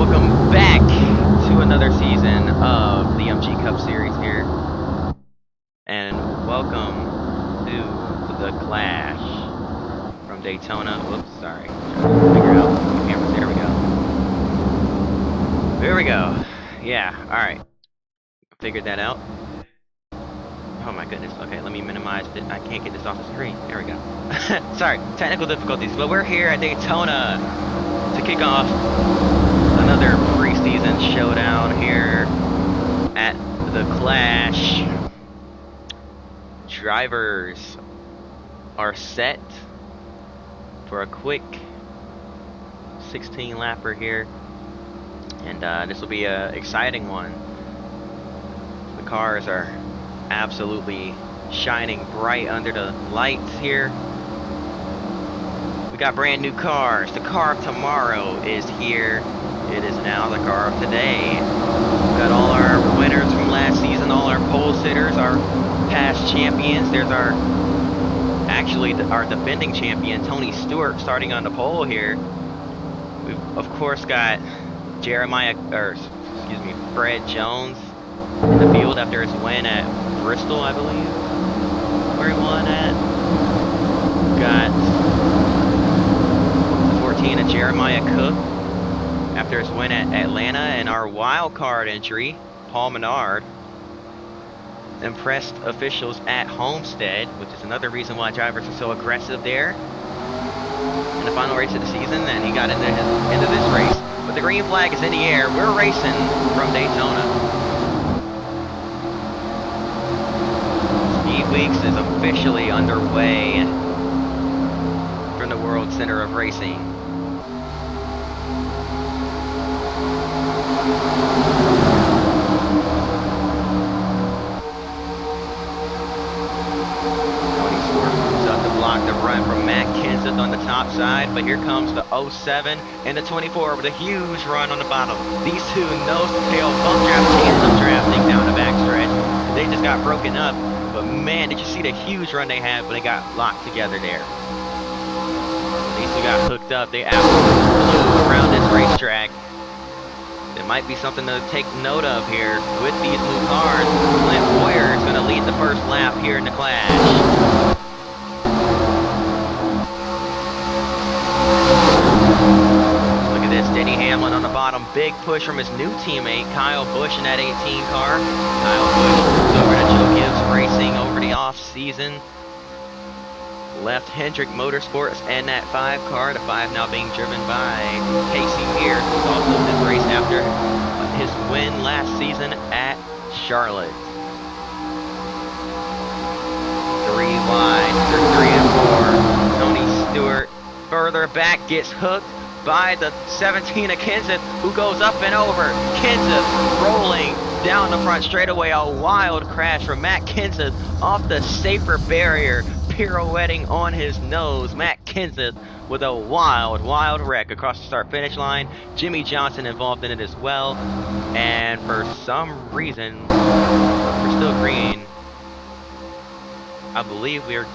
Welcome back to another season of the MG Cup Series here. And welcome to the Clash from Daytona. Whoops, sorry. Trying to figure out the cameras. There we go. There we go. Yeah, alright. Figured that out. Oh my goodness. Okay, let me minimize it. I can't get this off the screen. There we go. Sorry, technical difficulties. But we're here at Daytona to kick off another preseason showdown here at the Clash. Drivers are set for a quick 16 lapper here, and this will be an exciting one. The cars are absolutely shining bright under the lights here. We got brand new cars. The car of tomorrow is here. It is now the car of today. We've got all our winners from last season, all our pole sitters, our past champions. There's our defending champion, Tony Stewart, starting on the pole here. We've of course got Fred Jones in the field after his win at Bristol, I believe, where he won at. Got 14 Jeremiah Cook after his win at Atlanta, and our wild card entry, Paul Menard, impressed officials at Homestead, which is another reason why drivers are so aggressive there in the final race of the season, and he got into this race. But the green flag is in the air. We're racing from Daytona. Speed Weeks is officially underway from the World Center of Racing. Tony Stewart moves up to block the run from Matt Kenseth on the top side, but here comes the 07 and the 24 with a huge run on the bottom. These two nose-to-tail bump drafting down the backstretch. They just got broken up, but man, did you see the huge run they had when they got locked together there. These two got hooked up. They absolutely flew around this racetrack. There might be something to take note of here with these new cars. Clint Boyer is going to lead the first lap here in the Clash. Look at this, Denny Hamlin on the bottom. Big push from his new teammate, Kyle Busch, in that 18 car. Kyle Busch moves over to Joe Gibbs Racing over the off-season. Left Hendrick Motorsports and that 5 car, the 5 now being driven by Casey Mears, who's also in this race after his win last season at Charlotte. 3 wide through 3 and 4. Tony Stewart further back gets hooked by the 17 of Kenseth, who goes up and over. Kenseth rolling down the front straightaway. A wild crash from Matt Kenseth off the safer barrier, pirouetting on his nose. Matt Kenseth with a wild wreck across the start-finish line. Jimmy Johnson involved in it as well. And for some reason, we're still green. I believe we're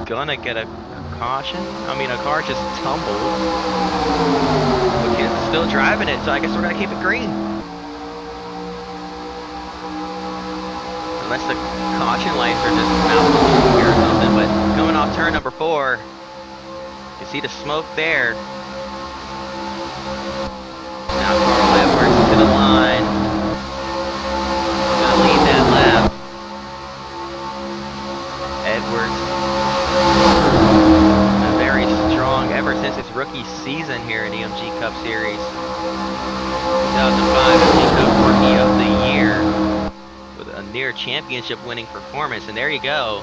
gonna get a caution. I mean, a car just tumbled. But Kenseth's still driving it, so I guess we're gonna keep it green. Unless the caution lights are just malfunctioning here or something, but coming off turn number 4, you see the smoke there. Now Carl Edwards to the line. Gonna lead that lap. Edwards, very strong ever since his rookie season here in the MG Cup Series. 2005 MG Cup Rookie of the Year, a near championship winning performance, and there you go.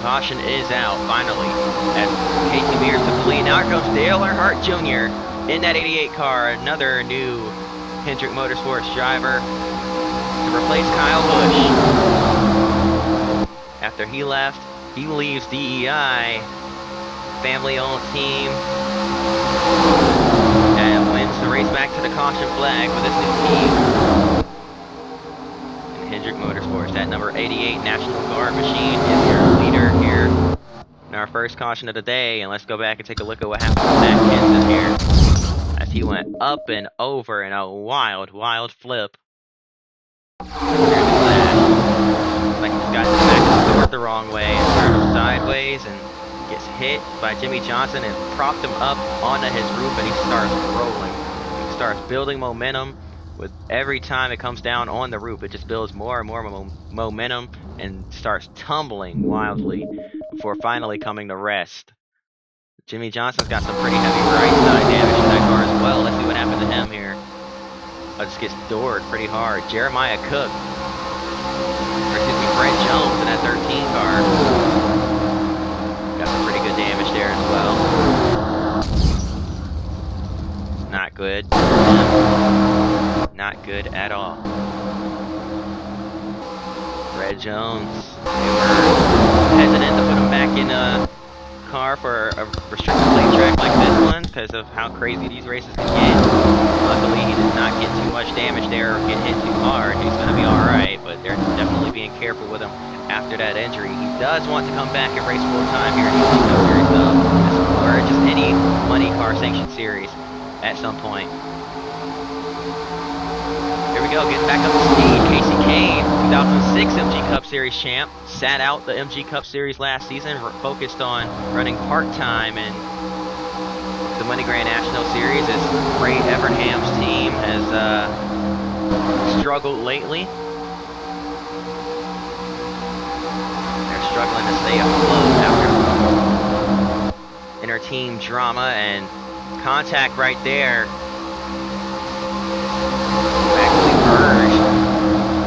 Caution is out finally as Casey Mears to the lead. Now here comes Dale Earnhardt Jr. in that 88 car, another new Hendrick Motorsports driver to replace Kyle Busch. After he left, he leaves DEI, family-owned team, and wins the race back to the caution flag with his new team. Hendrick Motorsports, that number 88 National Guard machine is your leader here in our first caution of the day. And let's go back and take a look at what happened with Matt Kenseth here as he went up and over in a wild, wild flip. Here's the flash. Like this guy just backed the door the wrong way and turned sideways and gets hit by Jimmie Johnson and propped him up onto his roof, and he starts rolling. He starts building momentum. With every time it comes down on the roof, it just builds more and more momentum and starts tumbling wildly before finally coming to rest. Jimmie Johnson's got some pretty heavy right side damage to that car as well. Let's see what happened to him here. Oh, just gets doored pretty hard. Jeremiah Cook, or excuse me, Brent Jones in that 13 car. Got some pretty good damage there as well. Not good. Not good at all. Red Jones, they were hesitant to put him back in a car for a restricted plate track like this one because of how crazy these races can get. Luckily, he did not get too much damage there or get hit too hard. He's going to be alright, but they're definitely being careful with him after that injury. He does want to come back and race full time here in the MG Cup Series though, or just any money car sanctioned series at some point. Here we go, getting back up to speed. Kasey Kahne, 2006 MG Cup Series champ, sat out the MG Cup Series last season, focused on running part-time in the Money Grand National Series as Ray Evernham's team has struggled lately. They're struggling to stay afloat after inter-team drama and contact right there.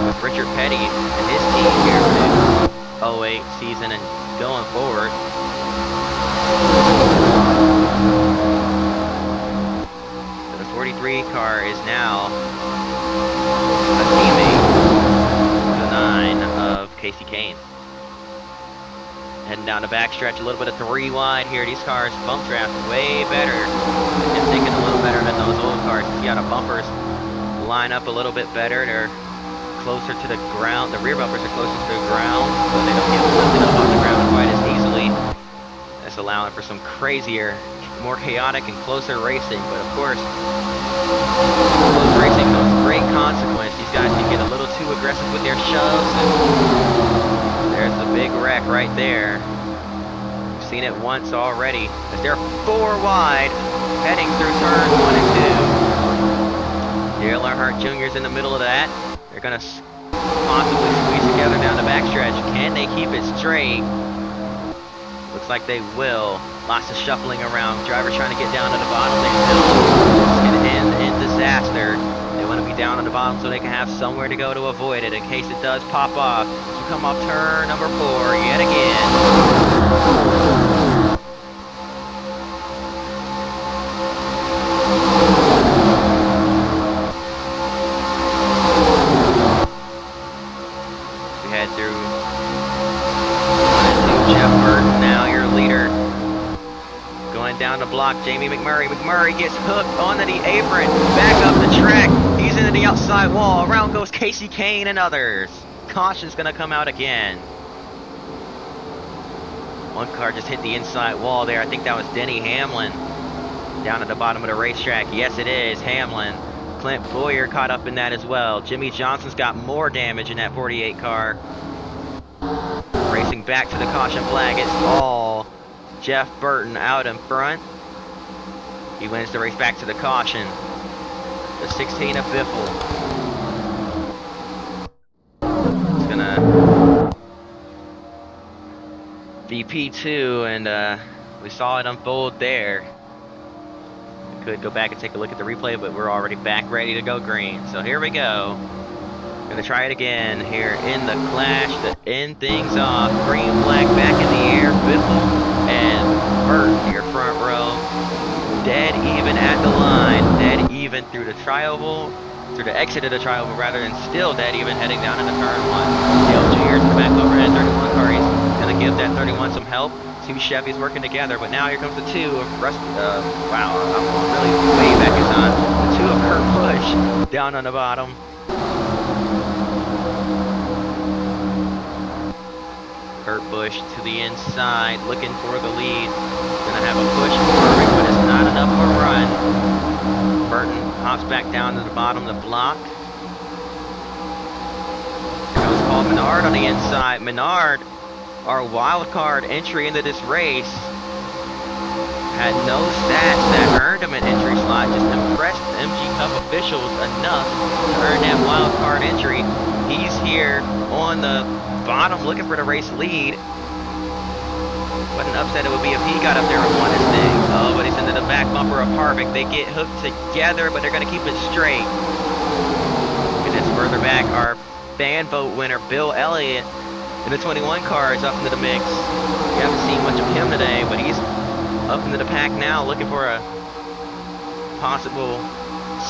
With Richard Petty and his team here for the 08 season and going forward. So the 43 car is now a teammate to the 9 of Kasey Kahne. Heading down the backstretch, a little bit of 3 wide here. These cars bump draft way better. It's thinking a little better than those old cars. You got the bumpers line up a little bit better. They're closer to the ground. The rear bumpers are closer to the ground, so they don't get lifted up off the ground quite as easily. That's allowing for some crazier, more chaotic and closer racing. But of course, close racing comes great consequence. These guys can get a little too aggressive with their shoves, and there's the big wreck right there. We've seen it once already, as they're 4 wide, heading through turns 1 and 2. Dale Earnhardt Jr.'s in the middle of that. They're going to possibly squeeze together down the backstretch. Can they keep it straight? Looks like they will. Lots of shuffling around. Drivers trying to get down to the bottom. They know it's going to end in disaster. They want to be down on the bottom so they can have somewhere to go to avoid it in case it does pop off. So come off turn number 4 yet again. Down the block, Jamie McMurray. McMurray gets hooked onto the apron, back up the track. He's into the outside wall. Around goes Kasey Kahne and others. Caution's gonna come out again. One car just hit the inside wall there. I think that was Denny Hamlin down at the bottom of the racetrack. Yes, it is Hamlin. Clint Boyer caught up in that as well. Jimmie Johnson's got more damage in that 48 car. Racing back to the caution flag. It's all Jeff Burton out in front. He wins the race back to the caution. The 16 of Biffle. It's gonna VP2, and we saw it unfold there. We could go back and take a look at the replay, but we're already back ready to go green. So here we go. Gonna try it again here in the clash to end things off. Green flag back in the air. Biffle and Burt, your front row, dead even at the line, dead even through the trioval, through the exit of the trioval rather, and still dead even heading down into turn 1. Dale Jr.'s in the back overhead 31 car. He's gonna give that 31 some help. 2 Chevys working together, but now here comes the 2 of wow, I'm going really way back in time. The 2 of Kurt Busch down on the bottom. Kurt Busch to the inside, looking for the lead. Gonna have a push forward, but it's not enough of a run. Burton drops back down to the bottom of the block. Here goes Paul Menard on the inside. Menard, our wild card entry into this race, had no stats that earned him an entry slot, just impressed MG Cup officials enough to earn that wild card entry. He's here on the bottom looking for the race lead. What an upset it would be if he got up there and won this thing. Oh, but he's into the back bumper of Harvick. They get hooked together, but they're going to keep it straight. And it's further back, our fan vote winner, Bill Elliott, in the 21 car is up into the mix. We haven't seen much of him today, but he's up into the pack now, looking for a possible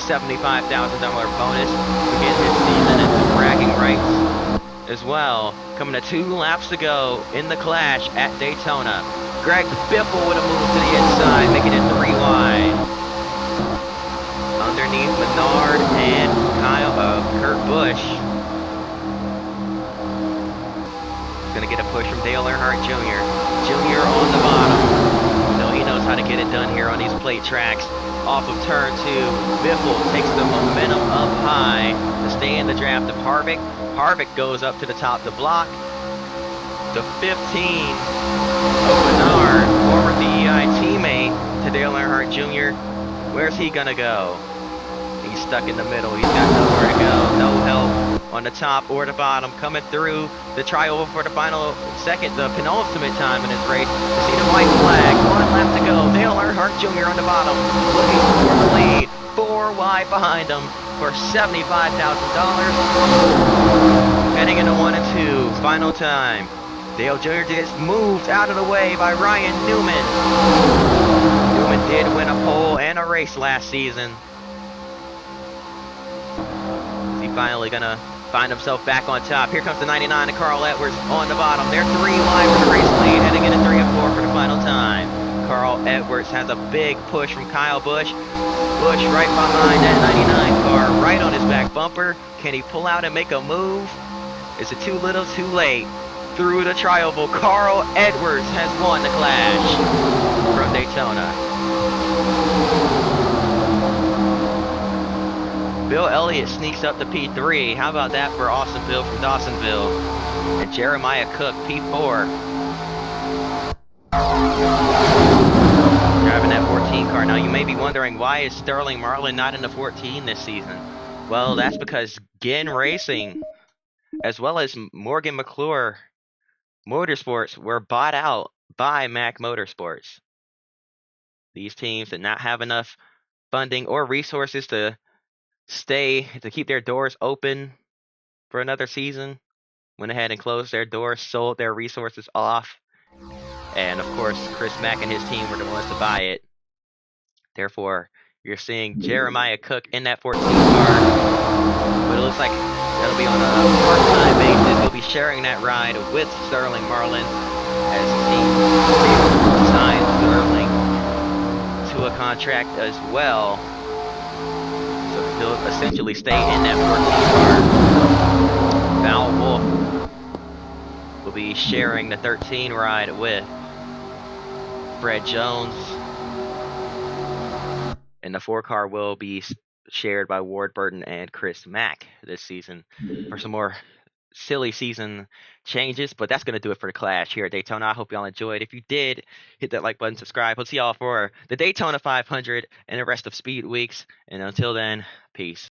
$75,000 bonus to get his season into bragging rights as well. Coming to 2 laps to go in the clash at Daytona. Greg Biffle with a move to the inside, making it 3 wide. Underneath Menard and Kurt Busch. Gonna get a push from Dale Earnhardt Jr. Jr. on the bottom. He knows how to get it done here on these plate tracks. Off of turn 2, Biffle takes the momentum up high to stay in the draft of Harvick. Harvick goes up to the top of the block. The 15 of Menard, former DEI teammate to Dale Earnhardt Jr. Where's he gonna go? He's stuck in the middle. He's got nowhere to go. No help on the top or the bottom. Coming through the trioval for the final second, the penultimate time in his race. You see the white flag. 1 lap to go. Dale Earnhardt Jr. on the bottom, looking for the lead. 4 wide behind him for $75,000. Heading into 1 and 2. Final time. Dale Jr. gets moved out of the way by Ryan Newman. Newman did win a pole and a race last season. Is he finally gonna find himself back on top? Here comes the 99 and Carl Edwards on the bottom. They're 3 wide for the race lead, heading into 3 and 4 for the final time. Carl Edwards has a big push from Kyle Busch. Busch right behind that 99 car, right on his back bumper. Can he pull out and make a move? Is it too little, too late? Through the trioval, Carl Edwards has won the clash from Daytona. Bill Elliott sneaks up to P3. How about that for Austin Bill from Dawsonville? And Jeremiah Cook, P4. Driving that 14 car. Now you may be wondering, why is Sterling Marlin not in the 14 this season? Well, that's because Ginn Racing, as well as Morgan McClure Motorsports, were bought out by Mack Motorsports. These teams did not have enough funding or resources to keep their doors open for another season. Went ahead and closed their doors, sold their resources off, and of course Chris Mack and his team were the ones to buy it. Therefore, you're seeing Jeremiah Cook in that 14 car, but it looks like that'll be on a part-time basis. He'll be sharing that ride with Sterling Marlin as he signs Sterling to a contract as well. So he'll essentially stay in that 14 car. Val Wolf will be sharing the 13 ride with Fred Jones. And the 4 car will be shared by Ward Burton and Chris Mack this season for some more silly season changes. But that's going to do it for the clash here at Daytona. I hope y'all enjoyed. If you did, hit that like button, subscribe. We'll see y'all for the Daytona 500 and the rest of Speed Weeks. And until then, peace.